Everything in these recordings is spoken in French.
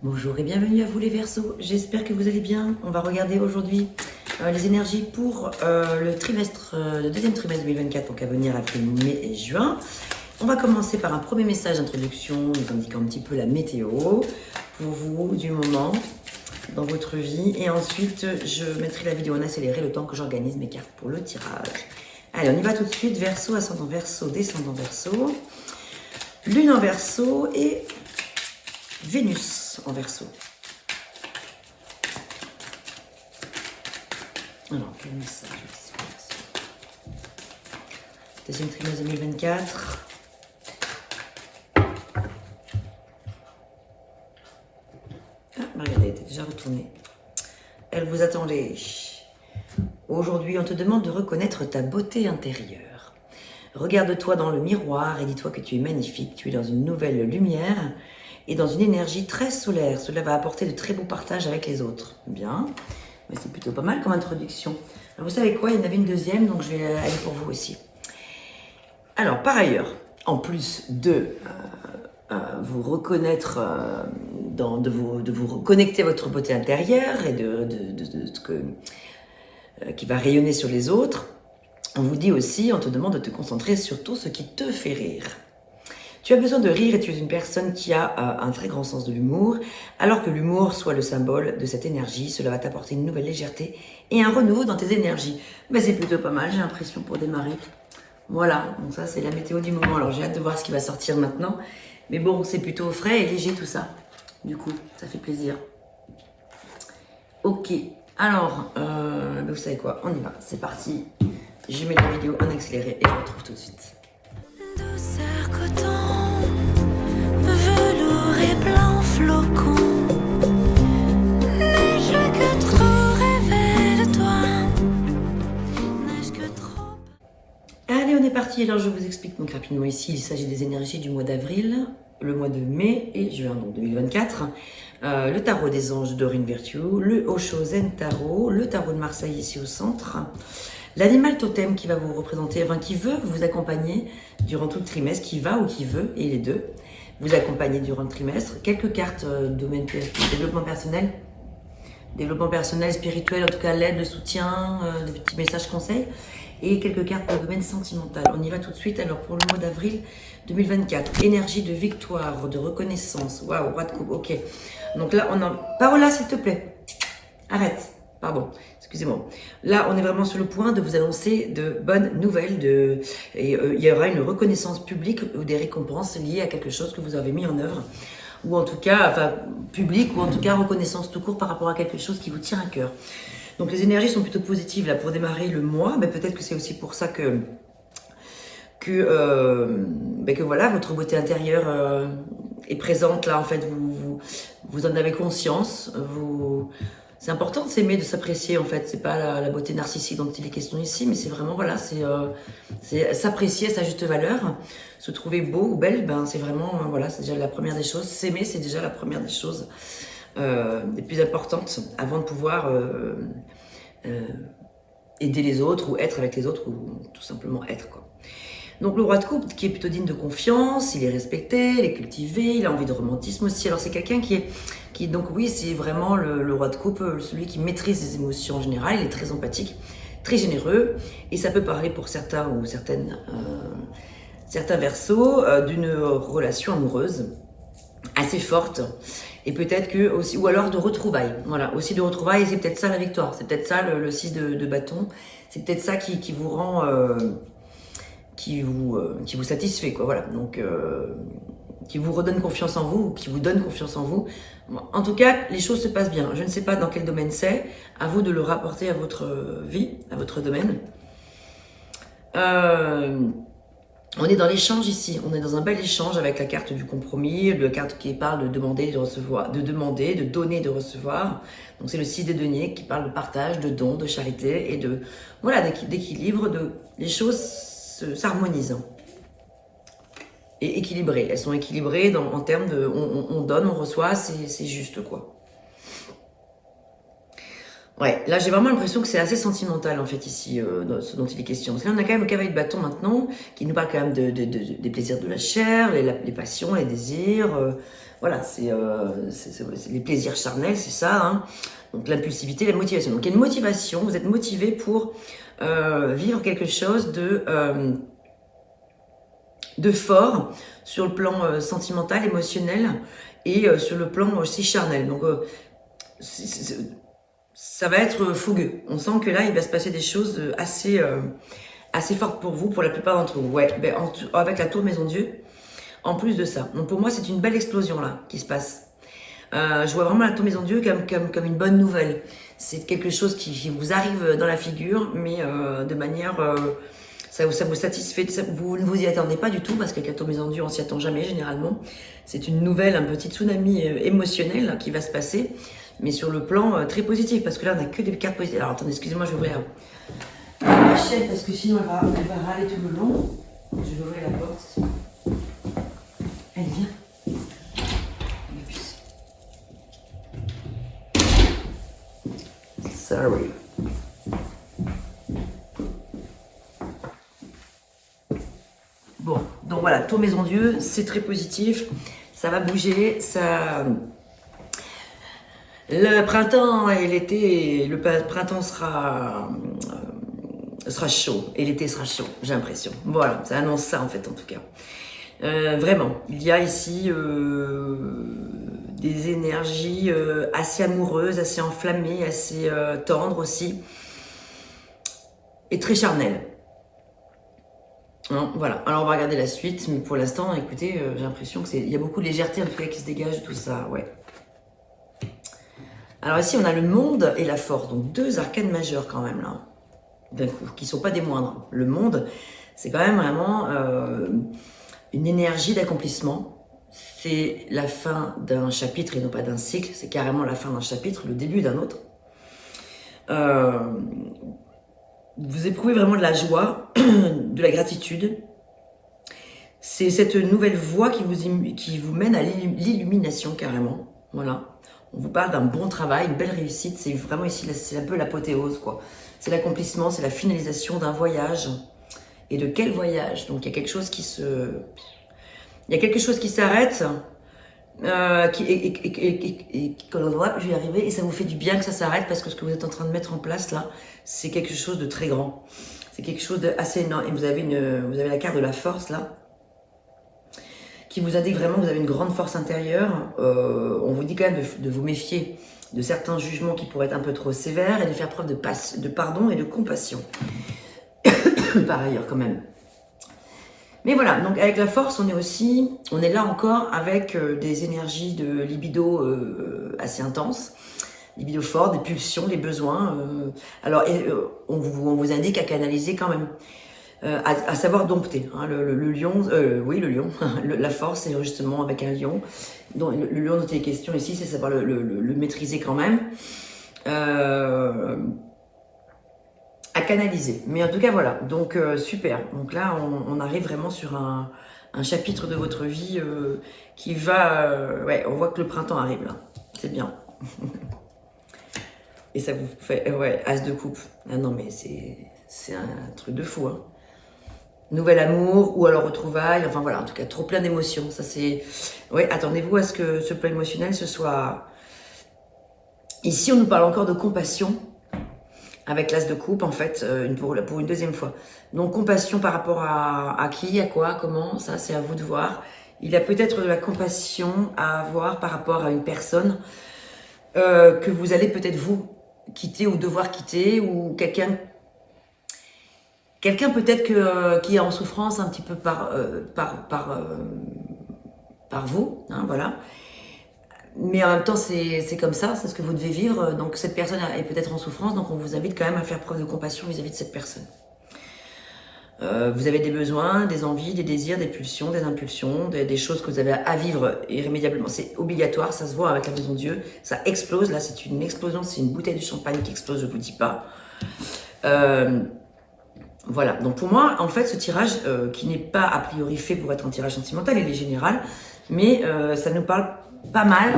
Bonjour et bienvenue à vous les Verseaux, j'espère que vous allez bien. On va regarder aujourd'hui les énergies pour le deuxième trimestre 2024, donc à venir avril, mai et juin. On va commencer par un premier message d'introduction nous indiquant un petit peu la météo pour vous du moment dans votre vie. Et ensuite, je mettrai la vidéo en accéléré le temps que j'organise mes cartes pour le tirage. Allez, on y va tout de suite. Verseau, ascendant Verseau, descendant Verseau, Lune en Verseau et Vénus en Verseau. Alors, quel message ici, deuxième trimestre 2024. Ah, regardez, elle était déjà retournée. Elle vous attendait. Aujourd'hui, on te demande de reconnaître ta beauté intérieure. Regarde-toi dans le miroir et dis-toi que tu es magnifique. Tu es dans une nouvelle lumière et dans une énergie très solaire. Cela va apporter de très beaux partages avec les autres. Bien, mais c'est plutôt pas mal comme introduction. Alors vous savez quoi, il y en avait une deuxième, donc je vais aller pour vous aussi. Alors par ailleurs, en plus de vous reconnaître, de vous reconnecter à votre beauté intérieure et qui va rayonner sur les autres, on vous dit aussi, on te demande de te concentrer sur tout ce qui te fait rire. Tu as besoin de rire et tu es une personne qui a un très grand sens de l'humour. Alors que l'humour soit le symbole de cette énergie, cela va t'apporter une nouvelle légèreté et un renouveau dans tes énergies. Mais c'est plutôt pas mal, j'ai l'impression, pour démarrer. Voilà, donc ça c'est la météo du moment. Alors j'ai hâte de voir ce qui va sortir maintenant. Mais bon, c'est plutôt frais et léger tout ça. Du coup, ça fait plaisir. Ok, alors, vous savez quoi, on y va, c'est parti. Je mets la vidéo en accéléré et je vous retrouve tout de suite. Douceur coton, velours et blanc flocon, neige que trop rêver de toi, neige que trop. Allez, on est parti. Alors, je vous explique donc rapidement ici. Il s'agit des énergies du mois d'avril, le mois de mai et juin, donc 2024. Le tarot des anges de Dorine Virtue, le Osho Zen Tarot, le tarot de Marseille ici au centre. L'animal totem qui va vous représenter, enfin qui veut vous accompagner durant tout le trimestre, qui va ou qui veut, et les deux, vous accompagner durant le trimestre. Quelques cartes domaine développement personnel, spirituel, en tout cas l'aide, le soutien, des petits messages conseils, et quelques cartes pour le domaine sentimental. On y va tout de suite. Alors pour le mois d'avril 2024, énergie de victoire, de reconnaissance. Waouh, roi de coupe, ok. Donc là, on en... Paola, s'il te plaît, arrête. Pardon, excusez-moi. Là, on est vraiment sur le point de vous annoncer de bonnes nouvelles. Il y aura une reconnaissance publique ou des récompenses liées à quelque chose que vous avez mis en œuvre. Ou en tout cas, enfin, publique, ou en tout cas reconnaissance tout court par rapport à quelque chose qui vous tient à cœur. Donc les énergies sont plutôt positives là pour démarrer le mois. Mais peut-être que c'est aussi pour ça que voilà, votre beauté intérieure est présente là. En fait, vous en avez conscience. C'est important de s'aimer, de s'apprécier en fait. C'est pas la beauté narcissique dont il est question ici, mais c'est vraiment voilà, c'est s'apprécier à sa juste valeur, se trouver beau ou belle. Ben c'est vraiment voilà, c'est déjà la première des choses. S'aimer, c'est déjà la première des choses les plus importantes avant de pouvoir aider les autres ou être avec les autres ou tout simplement être quoi. Donc le roi de coupe qui est plutôt digne de confiance, il est respecté, il est cultivé, il a envie de romantisme aussi. Alors c'est quelqu'un qui donc oui, c'est vraiment le roi de coupe, celui qui maîtrise ses émotions en général. Il est très empathique, très généreux, et ça peut parler pour certains ou certains Verseaux d'une relation amoureuse assez forte, et peut-être que aussi, ou alors de retrouvailles. Voilà, aussi de retrouvailles. Et c'est peut-être ça la victoire. C'est peut-être ça le 6 de bâton. C'est peut-être ça qui vous rend qui vous satisfait quoi, voilà. Donc qui vous redonne confiance en vous ou qui vous donne confiance en vous. En tout cas, les choses se passent bien. Je ne sais pas dans quel domaine c'est, à vous de le rapporter à votre vie, à votre domaine. On est dans l'échange ici, on est dans un bel échange avec la carte du compromis, la carte qui parle de demander, de recevoir, de demander, de donner, de recevoir. Donc c'est le 6 des deniers qui parle de partage, de don, de charité et de voilà, d'équilibre, les choses s'harmonisent et équilibrées. Elles sont équilibrées en termes de on donne, on reçoit, c'est juste quoi. Ouais, là j'ai vraiment l'impression que c'est assez sentimental en fait ici, dans ce dont il est question. Parce que là on a quand même le cavalier de bâton maintenant, qui nous parle quand même des plaisirs de la chair, les passions, les désirs. Voilà, c'est les plaisirs charnels, c'est ça. Hein. Donc l'impulsivité, la motivation. Donc il y a une motivation, vous êtes motivé pour vivre quelque chose de fort sur le plan sentimental, émotionnel et sur le plan aussi charnel. Donc ça va être fougueux. On sent que là, il va se passer des choses assez fortes pour vous, pour la plupart d'entre vous. Ouais, ben, avec la tour Maison Dieu, en plus de ça. Donc pour moi, c'est une belle explosion là qui se passe. Je vois vraiment la tour Maison Dieu comme une bonne nouvelle. C'est quelque chose qui vous arrive dans la figure, mais de manière... ça vous satisfait, vous ne vous y attendez pas du tout, parce qu'avec la tour Maison Dieu, on s'y attend jamais généralement. C'est une nouvelle, un petit tsunami émotionnel qui va se passer, mais sur le plan très positif, parce que là, on n'a que des cartes positives. Alors, attendez, excusez-moi, je vais ouvrir la chaîne, parce que sinon, elle va râler tout le long. Je vais ouvrir la porte. Elle vient. Sorry. Bon, donc voilà, tour Maison Dieu, c'est très positif, ça va bouger, ça... Le printemps et l'été, le printemps sera chaud et l'été sera chaud, j'ai l'impression. Voilà, ça annonce ça en fait en tout cas. Vraiment, il y a ici des énergies assez amoureuses, assez enflammées, assez tendres aussi, et très charnelles. Hein, voilà, alors on va regarder la suite, mais pour l'instant, écoutez, j'ai l'impression qu'il y a beaucoup de légèreté en tout cas qui se dégage de tout ça, ouais. Alors ici, on a le monde et la force, donc deux arcanes majeures quand même, là, d'un coup, qui ne sont pas des moindres. Le monde, c'est quand même vraiment une énergie d'accomplissement. C'est la fin d'un chapitre et non pas d'un cycle, c'est carrément la fin d'un chapitre, le début d'un autre. Vous éprouvez vraiment de la joie, de la gratitude. C'est cette nouvelle voie qui vous mène à l'illumination carrément, voilà. On vous parle d'un bon travail, une belle réussite. C'est vraiment ici, c'est un peu l'apothéose, quoi. C'est l'accomplissement, c'est la finalisation d'un voyage. Et de quel voyage? Donc, il y a quelque chose qui s'arrête. Quand on voit, je vais y arriver. Et ça vous fait du bien que ça s'arrête, parce que ce que vous êtes en train de mettre en place, là, c'est quelque chose de très grand. C'est quelque chose d'assez énorme. Et vous avez la carte de la force, là, qui vous indique vraiment que vous avez une grande force intérieure. On vous dit quand même de vous méfier de certains jugements qui pourraient être un peu trop sévères et de faire preuve de pardon et de compassion. Par ailleurs, quand même. Mais voilà, donc avec la force, on est là encore avec des énergies de libido assez intenses, libido fort, des pulsions, des besoins. On vous indique à canaliser quand même. À savoir dompter, hein, le lion, oui le lion, la force c'est justement avec un lion, donc le lion dont il est question ici, c'est savoir le maîtriser quand même, à canaliser, mais en tout cas voilà, donc super, donc là on arrive vraiment sur un chapitre de votre vie qui va, ouais, on voit que le printemps arrive là, c'est bien, et ça vous fait, ouais, as de coupe, ah non mais c'est un truc de fou, hein. Nouvel amour ou alors retrouvailles, enfin voilà, en tout cas trop plein d'émotions. Ça c'est, ouais, attendez-vous à ce que ce plan émotionnel ce soit. Ici, on nous parle encore de compassion avec l'as de coupe en fait, pour une deuxième fois. Donc compassion par rapport à qui, à quoi, comment, ça c'est à vous de voir. Il y a peut-être de la compassion à avoir par rapport à une personne que vous allez peut-être vous quitter ou devoir quitter, ou quelqu'un peut-être qui est en souffrance un petit peu par vous, hein, voilà. Mais en même temps, c'est comme ça, c'est ce que vous devez vivre. Donc cette personne est peut-être en souffrance, donc on vous invite quand même à faire preuve de compassion vis-à-vis de cette personne. Vous avez des besoins, des envies, des désirs, des pulsions, des impulsions, des choses que vous avez à vivre irrémédiablement. C'est obligatoire, ça se voit avec la Maison Dieu. Ça explose, là c'est une explosion, c'est une bouteille de champagne qui explose, je vous dis pas. Voilà, donc pour moi, en fait, ce tirage, qui n'est pas a priori fait pour être un tirage sentimental, il est général, mais ça nous parle pas mal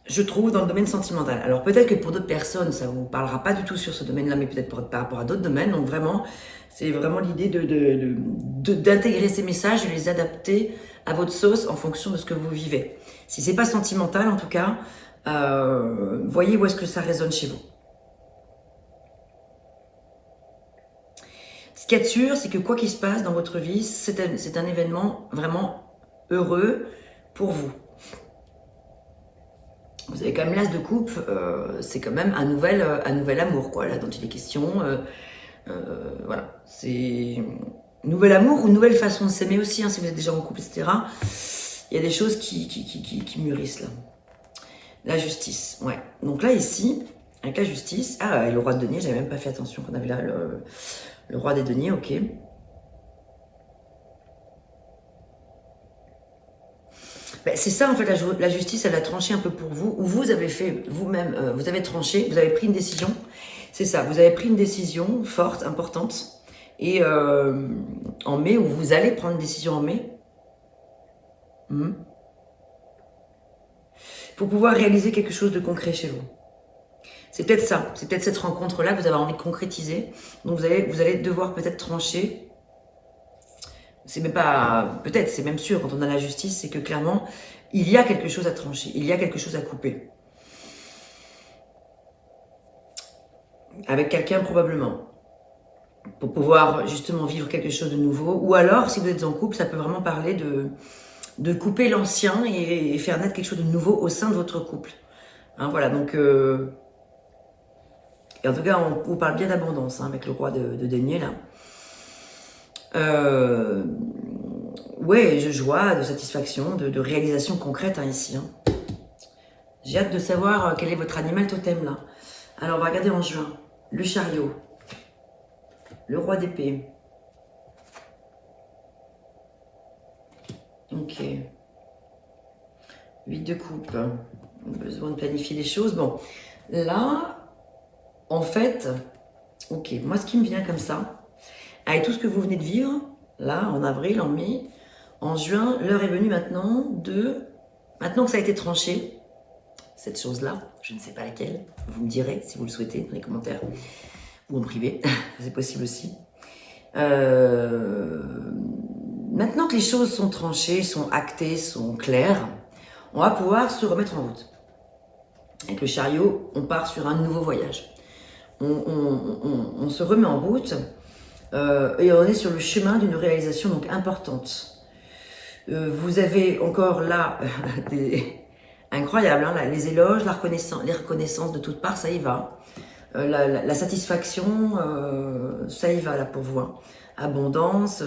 je trouve, dans le domaine sentimental. Alors peut-être que pour d'autres personnes, ça vous parlera pas du tout sur ce domaine-là, mais peut-être par rapport à d'autres domaines. Donc vraiment, c'est vraiment l'idée d'intégrer ces messages, de les adapter à votre sauce en fonction de ce que vous vivez. Si c'est pas sentimental, en tout cas, voyez où est-ce que ça résonne chez vous. Ce qu'il y a de sûr, c'est que quoi qu'il se passe dans votre vie, c'est un événement vraiment heureux pour vous. Vous avez quand même l'as de coupe, c'est quand même un nouvel amour, quoi, là, dont il est question. Voilà, c'est nouvel amour ou nouvelle façon de s'aimer aussi, hein, si vous êtes déjà en couple, etc. Il y a des choses qui mûrissent, là. La justice, ouais. Donc là, ici, avec la justice... Ah, et le roi de denier, j'avais même pas fait attention qu'on avait là le roi des deniers, ok. Ben, c'est ça, en fait, la justice, elle a tranché un peu pour vous, ou vous avez fait vous-même, vous avez tranché, vous avez pris une décision. C'est ça, vous avez pris une décision forte, importante, et en mai, ou vous allez prendre une décision en mai, pour pouvoir réaliser quelque chose de concret chez vous. C'est peut-être ça, c'est peut-être cette rencontre-là que vous avez envie de concrétiser. Donc vous allez devoir peut-être trancher. C'est même pas, peut-être, c'est même sûr, quand on a la justice, c'est que clairement, il y a quelque chose à trancher, il y a quelque chose à couper. Avec quelqu'un probablement. Pour pouvoir justement vivre quelque chose de nouveau. Ou alors, si vous êtes en couple, ça peut vraiment parler de couper l'ancien et faire naître quelque chose de nouveau au sein de votre couple. Hein, voilà, donc... Et en tout cas, on vous parle bien d'abondance, hein, avec le roi de denier, là. Ouais, de joie, de satisfaction, de réalisation concrète, hein, ici. Hein. J'ai hâte de savoir quel est votre animal totem, là. Alors, on va regarder en juin. Le chariot. Le roi d'épée. Ok. 8 de coupe. Besoin de planifier les choses. Bon, là... En fait, ok, moi ce qui me vient comme ça, avec tout ce que vous venez de vivre, là, en avril, en mai, en juin, l'heure est venue maintenant maintenant que ça a été tranché, cette chose-là, je ne sais pas laquelle, vous me direz si vous le souhaitez dans les commentaires, ou en privé, c'est possible aussi. Maintenant que les choses sont tranchées, sont actées, sont claires, on va pouvoir se remettre en route. Avec le chariot, on part sur un nouveau voyage. On se remet en route et on est sur le chemin d'une réalisation donc importante. Vous avez encore là incroyable, hein, là, les éloges, les reconnaissances de toutes parts, ça y va. La satisfaction, ça y va là pour vous. Hein. Abondance,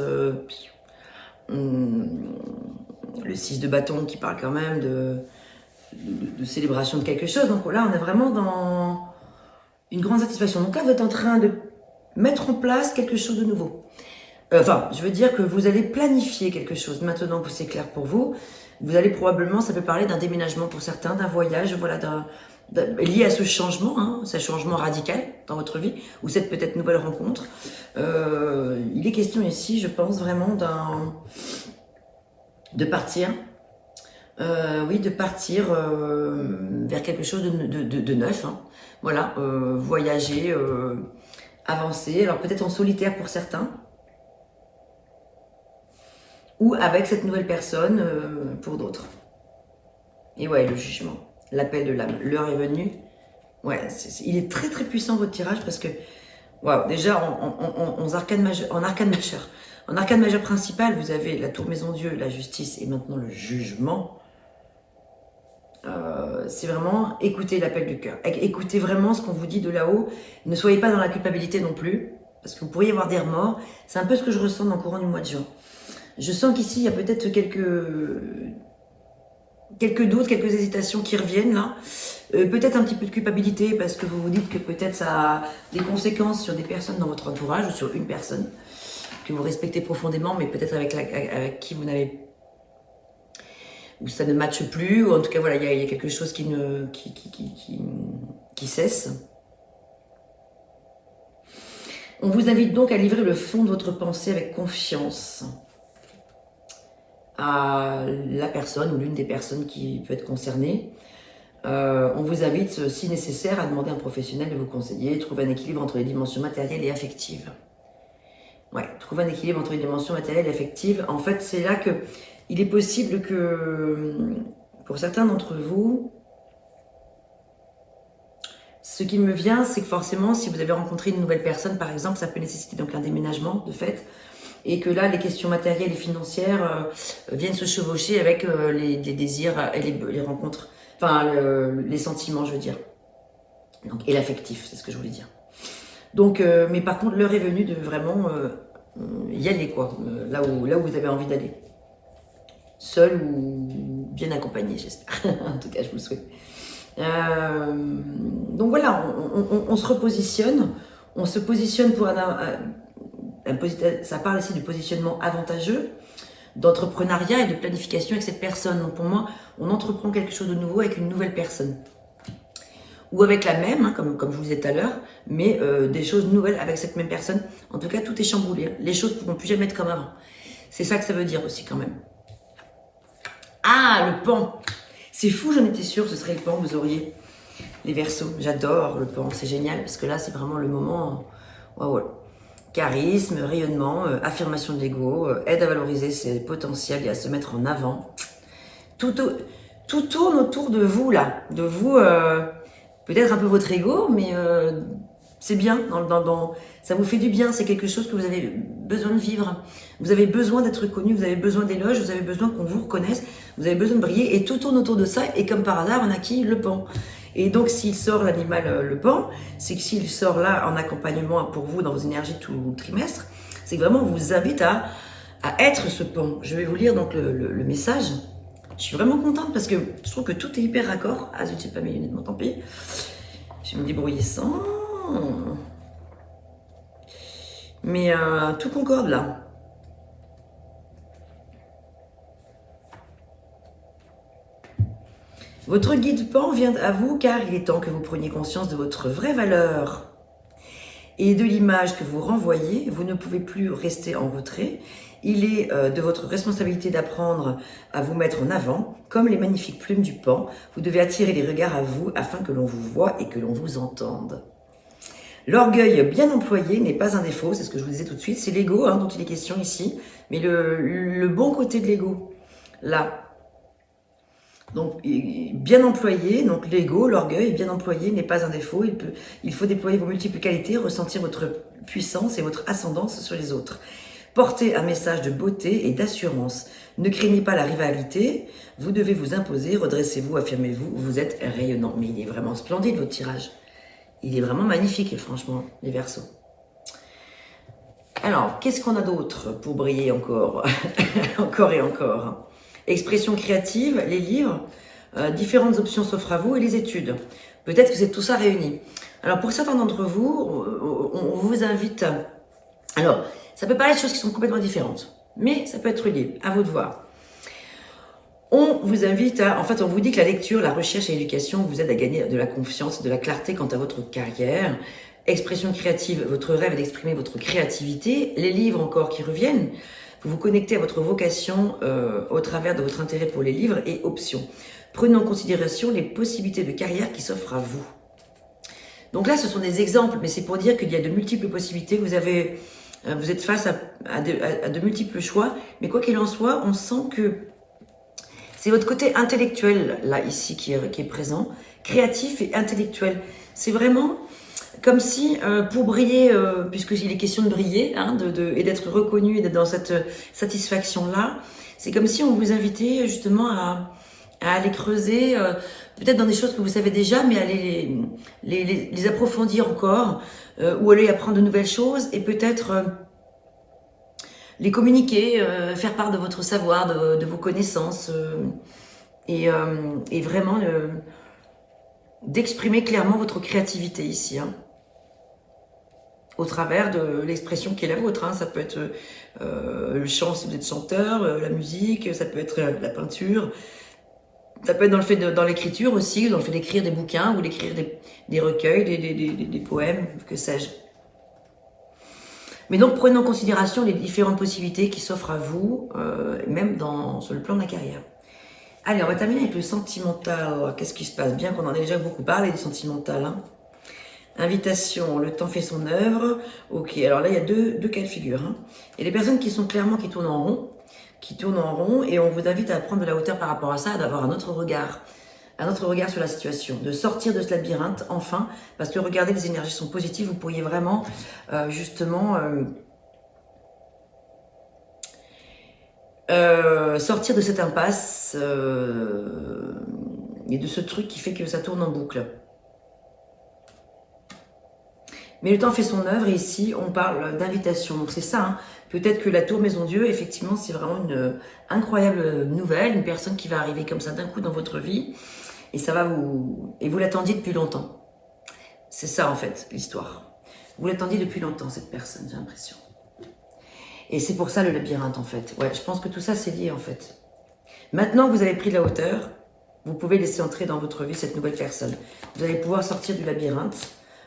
le 6 de bâton qui parle quand même de célébration de quelque chose. Donc là, on est vraiment dans une grande satisfaction. Donc là, vous êtes en train de mettre en place quelque chose de nouveau. Enfin, je veux dire que vous allez planifier quelque chose. Maintenant que c'est clair pour vous, vous allez probablement, ça peut parler d'un déménagement pour certains, d'un voyage, voilà, lié à ce changement, hein, ce changement radical dans votre vie, ou cette peut-être nouvelle rencontre. Il est question ici, je pense vraiment de partir. Oui, de partir vers quelque chose de neuf. Hein. Voilà, voyager, avancer. Alors peut-être en solitaire pour certains. Ou avec cette nouvelle personne pour d'autres. Et ouais, le jugement, l'appel de l'âme. L'heure est venue. Ouais, il est très très puissant votre tirage parce que, wow, déjà en arcane majeur principal, vous avez la tour maison Dieu, la justice et maintenant le jugement. C'est vraiment écouter l'appel du cœur. Écoutez vraiment ce qu'on vous dit de là-haut. Ne soyez pas dans la culpabilité non plus, parce que vous pourriez avoir des remords. C'est un peu ce que je ressens dans le courant du mois de juin. Je sens qu'ici, il y a peut-être quelques doutes, quelques hésitations qui reviennent là. Peut-être un petit peu de culpabilité, parce que vous vous dites que peut-être ça a des conséquences sur des personnes dans votre entourage, ou sur une personne que vous respectez profondément, mais peut-être avec qui vous n'avez où ça ne matche plus, ou en tout cas voilà, il y a quelque chose qui cesse. On vous invite donc à livrer le fond de votre pensée avec confiance à la personne ou l'une des personnes qui peut être concernée. On vous invite, si nécessaire, à demander à un professionnel de vous conseiller, trouver un équilibre entre les dimensions matérielles et affectives. Ouais, trouver un équilibre entre les dimensions matérielles et affectives. En fait, c'est là que il est possible que, pour certains d'entre vous, ce qui me vient, c'est que forcément, si vous avez rencontré une nouvelle personne, par exemple, ça peut nécessiter donc un déménagement, de fait, et que là, les questions matérielles et financières viennent se chevaucher avec les désirs et les rencontres, enfin, les sentiments, je veux dire. Donc, et l'affectif, c'est ce que je voulais dire. Donc, mais par contre, l'heure est venue de vraiment y aller, quoi, là où vous avez envie d'aller. Seul ou bien accompagné, j'espère. En tout cas, je vous le souhaite. Donc voilà, on se repositionne. On se positionne pour ça parle ici de positionnement avantageux, d'entrepreneuriat et de planification avec cette personne. Donc pour moi, on entreprend quelque chose de nouveau avec une nouvelle personne. Ou avec la même, hein, comme je vous disais tout à l'heure, mais des choses nouvelles avec cette même personne. En tout cas, tout est chamboulé. Les choses ne pourront plus jamais être comme avant. C'est ça que ça veut dire aussi quand même. Ah, le pan. C'est fou, j'en étais sûre, ce serait le pan que vous auriez. Les Verseaux, j'adore le pan, c'est génial, parce que là, c'est vraiment le moment... Waouh. Charisme, rayonnement, affirmation de l'ego, aide à valoriser ses potentiels et à se mettre en avant. Tout tourne autour de vous, là. De vous, peut-être un peu votre ego, mais c'est bien. Ça vous fait du bien, c'est quelque chose que vous avez besoin de vivre. Vous avez besoin d'être connu, vous avez besoin d'éloges, vous avez besoin qu'on vous reconnaisse, vous avez besoin de briller, et tout tourne autour de ça, et comme par hasard, on a qui? Le pan. Et donc, s'il sort l'animal, le pan, c'est que s'il sort là en accompagnement pour vous dans vos énergies tout le trimestre, c'est que vraiment, on vous invite à être ce pan. Je vais vous lire donc le message. Je suis vraiment contente parce que je trouve que tout est hyper raccord. Ah zut, j'ai pas mis les lunettes, bon, tant pis. Je vais me débrouiller sans. Mais tout concorde là. Votre guide pan vient à vous car il est temps que vous preniez conscience de votre vraie valeur et de l'image que vous renvoyez. Vous ne pouvez plus rester en retrait. Il est de votre responsabilité d'apprendre à vous mettre en avant. Comme les magnifiques plumes du pan, vous devez attirer les regards à vous afin que l'on vous voie et que l'on vous entende. L'orgueil bien employé n'est pas un défaut, c'est ce que je vous disais tout de suite. C'est l'ego hein, dont il est question ici, mais le bon côté de l'ego, là. Donc, bien employé, donc l'ego, l'orgueil, bien employé n'est pas un défaut. Il faut déployer vos multiples qualités, ressentir votre puissance et votre ascendance sur les autres. Portez un message de beauté et d'assurance. Ne craignez pas la rivalité. Vous devez vous imposer, redressez-vous, affirmez-vous. Vous êtes rayonnant. Mais il est vraiment splendide, votre tirage. Il est vraiment magnifique, franchement, les Verseaux. Alors, qu'est-ce qu'on a d'autre pour briller encore? Encore et encore. Expression créative, les livres, différentes options s'offrent à vous et les études. Peut-être que c'est tout ça réuni. Alors, pour certains d'entre vous, on vous invite... Alors, ça peut paraître des choses qui sont complètement différentes, mais ça peut être lié, à vous de voir. On vous invite à... En fait, on vous dit que la lecture, la recherche et l'éducation vous aident à gagner de la confiance et de la clarté quant à votre carrière. Expression créative, votre rêve est d'exprimer votre créativité. Les livres encore qui reviennent... Vous vous connectez à votre vocation au travers de votre intérêt pour les livres et options. Prenez en considération les possibilités de carrière qui s'offrent à vous. Donc là, ce sont des exemples, mais c'est pour dire qu'il y a de multiples possibilités. Vous êtes face à de multiples choix, mais quoi qu'il en soit, on sent que c'est votre côté intellectuel, là, ici, qui est présent, créatif et intellectuel. C'est vraiment... Comme si, pour briller, puisqu'il est question de briller, hein, et d'être reconnu et d'être dans cette satisfaction-là, c'est comme si on vous invitait justement à aller creuser, peut-être dans des choses que vous savez déjà, mais à les approfondir encore, ou aller apprendre de nouvelles choses, et peut-être les communiquer, faire part de votre savoir, de vos connaissances, et vraiment d'exprimer clairement votre créativité ici, hein. Au travers de l'expression qui est la vôtre. Hein. Ça peut être le chant si vous êtes chanteur, la musique, ça peut être la peinture, ça peut être dans l'écriture aussi, dans le fait d'écrire des bouquins ou d'écrire des recueils, des poèmes, que sais-je. Mais donc prenez en considération les différentes possibilités qui s'offrent à vous, même sur le plan de la carrière. Allez, on va terminer avec le sentimental. Qu'est-ce qui se passe? Bien qu'on en ait déjà beaucoup parlé du sentimental. Hein. Invitation, le temps fait son œuvre. Ok, alors là, il y a deux cas de figure. Hein. Il y a des personnes qui sont clairement qui tournent en rond, et on vous invite à prendre de la hauteur par rapport à ça, d'avoir un autre regard sur la situation, de sortir de ce labyrinthe, enfin, parce que regardez, les énergies sont positives, vous pourriez vraiment, justement, sortir de cette impasse et de ce truc qui fait que ça tourne en boucle. Mais le temps fait son œuvre, et ici, on parle d'invitation. Donc c'est ça, hein. Peut-être que la tour Maison Dieu, effectivement, c'est vraiment une incroyable nouvelle, une personne qui va arriver comme ça d'un coup dans votre vie, et ça va vous l'attendiez depuis longtemps. C'est ça, en fait, l'histoire. Vous l'attendiez depuis longtemps, cette personne, j'ai l'impression. Et c'est pour ça le labyrinthe, en fait. Ouais, je pense que tout ça, c'est lié, en fait. Maintenant que vous avez pris de la hauteur, vous pouvez laisser entrer dans votre vie cette nouvelle personne. Vous allez pouvoir sortir du labyrinthe.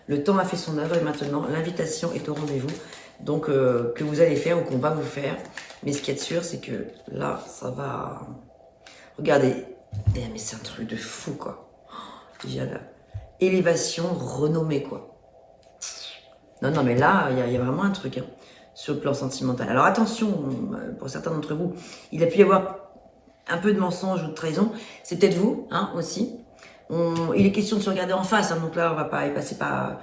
Le temps a fait son œuvre, et maintenant, l'invitation est au rendez-vous. Donc, que vous allez faire ou qu'on va vous faire. Mais ce qui est sûr, c'est que là, ça va... Regardez. Eh, mais c'est un truc de fou, quoi. Déjà, là. Élévation, renommée, quoi. Non, mais là, il y a vraiment un truc, hein, sur le plan sentimental. Alors, attention, pour certains d'entre vous, il a pu y avoir un peu de mensonge ou de trahison. C'est peut-être vous, hein, aussi. Il est question de se regarder en face, hein, donc là, on va passer par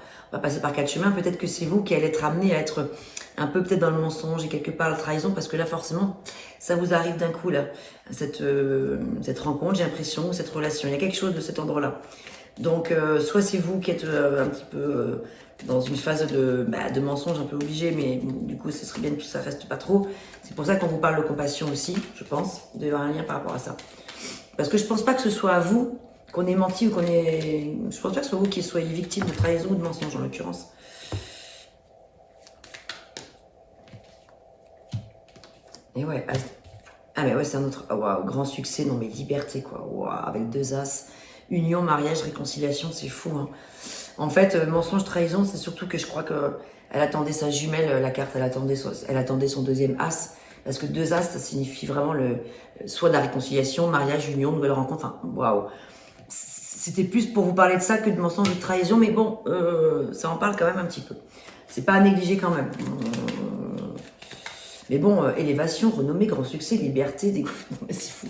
quatre chemins. Peut-être que c'est vous qui allez être amené à être un peu peut-être dans le mensonge et quelque part la trahison, parce que là, forcément, ça vous arrive d'un coup, là, cette rencontre, j'ai l'impression, cette relation. Il y a quelque chose de cet endroit-là. Donc, soit c'est vous qui êtes un petit peu dans une phase de mensonge un peu obligé, mais du coup, ce serait bien que ça reste pas trop. C'est pour ça qu'on vous parle de compassion aussi, je pense. Il doit y avoir un lien par rapport à ça. Parce que je pense pas que ce soit à vous qu'on ait menti ou qu'on ait... Je pense pas que ce soit vous qui soyez victime de trahison ou de mensonge, en l'occurrence. Et ouais, ah mais ouais, c'est un autre... Oh, wow, grand succès, non mais liberté, quoi. Wow, avec 2 as. Union, mariage, réconciliation, c'est fou, hein. En fait, mensonge, trahison, c'est surtout que je crois qu'elle attendait sa jumelle, la carte, elle attendait son 2e as. Parce que 2 as, ça signifie vraiment soit de la réconciliation, mariage, union, nouvelle rencontre. Enfin, waouh. C'était plus pour vous parler de ça que de mensonge ou de trahison, mais bon, ça en parle quand même un petit peu. C'est pas à négliger quand même. Mais bon, élévation, renommée, grand succès, liberté, découverte. C'est fou.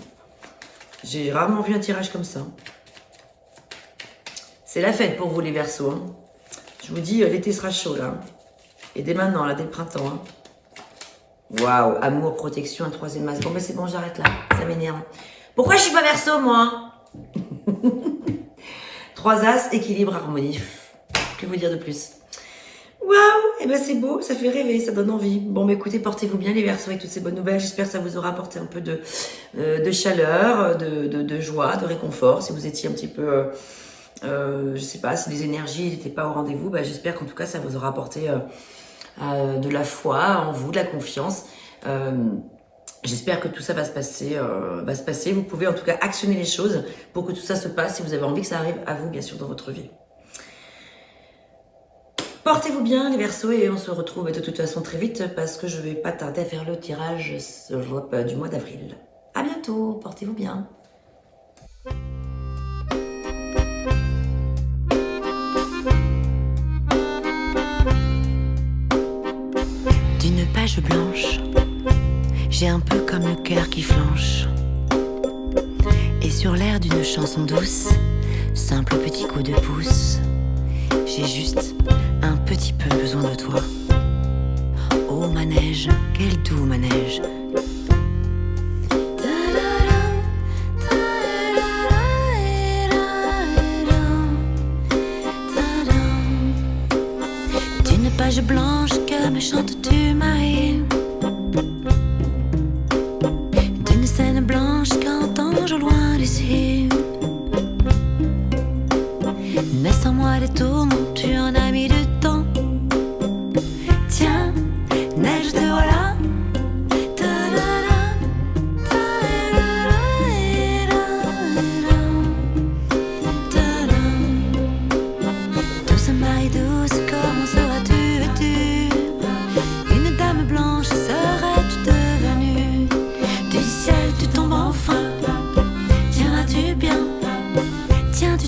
J'ai rarement vu un tirage comme ça. C'est la fête pour vous, les Verseaux. Hein. Je vous dis, l'été sera chaud, là. Et dès maintenant, là, dès le printemps. Hein. Waouh, amour, protection, un 3e masque. Bon, ben c'est bon, j'arrête là. Ça m'énerve. Pourquoi je suis pas Verseau, moi? 3 as, équilibre, harmonie. Que vous dire de plus? Waouh, et ben c'est beau, ça fait rêver, ça donne envie. Bon, bah écoutez, portez-vous bien, les Verseaux, avec toutes ces bonnes nouvelles. J'espère que ça vous aura apporté un peu de chaleur, de joie, de réconfort. Si vous étiez un petit peu... je sais pas, si les énergies n'étaient pas au rendez-vous, bah, j'espère qu'en tout cas ça vous aura apporté de la foi en vous, de la confiance. J'espère que tout ça va se passer. Vous pouvez en tout cas actionner les choses pour que tout ça se passe si vous avez envie que ça arrive à vous, bien sûr, dans votre vie. Portez-vous bien, les Verseaux, et on se retrouve de toute façon très vite parce que je vais pas tarder à faire le tirage du mois d'avril. À bientôt, portez-vous bien. D'une page blanche, j'ai un peu comme le cœur qui flanche. Et sur l'air d'une chanson douce, simple petit coup de pouce, j'ai juste un petit peu besoin de toi. Oh manège, quel doux manège. D'une page blanche que me chantes-tu, Marie? D'une scène blanche qu'entends-je au loin d'ici? Mais sans moi des tourments, tu en as mis du temps. Tiens, neige, te voilà. Douce Marie douce, comment seras-tu vêtue? Une dame blanche serais-tu devenue? Du ciel tu tombes enfin. Tiens,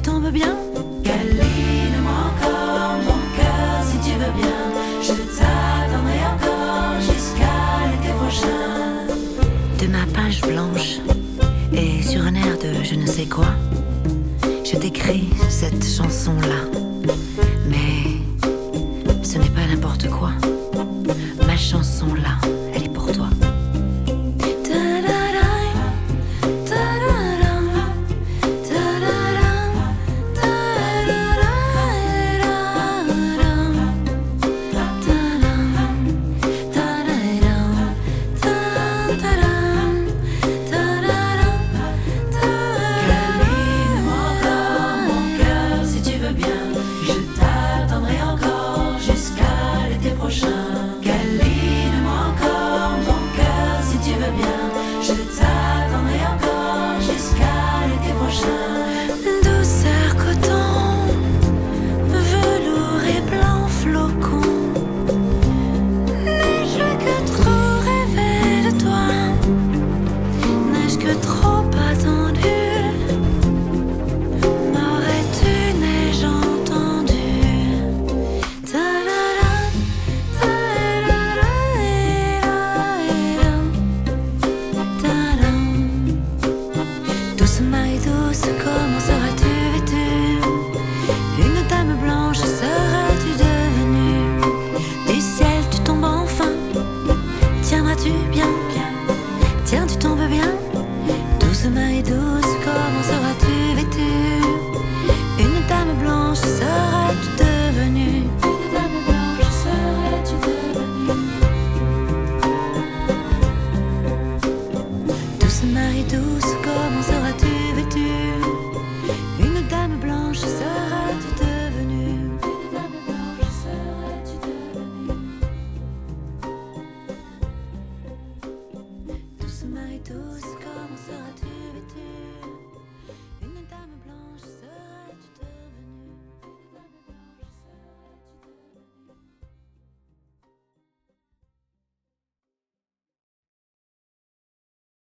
tu tombes bien. Câline-moi encore mon cœur si tu veux bien. Je t'attendrai encore jusqu'à l'été prochain. De ma page blanche et sur un air de je ne sais quoi, je t'écris cette chanson-là. Mais ce n'est pas n'importe quoi. Ma chanson-là, elle est pour toi. Douceur coton, velours et blanc flocon. N'ai-je que trop rêvé de toi? N'ai-je que trop attendu? M'aurais-tu, n'ai-je entendu? Ta-da-da, ta-da-da, ta-da. Douce Marie douce, comment seras-tu?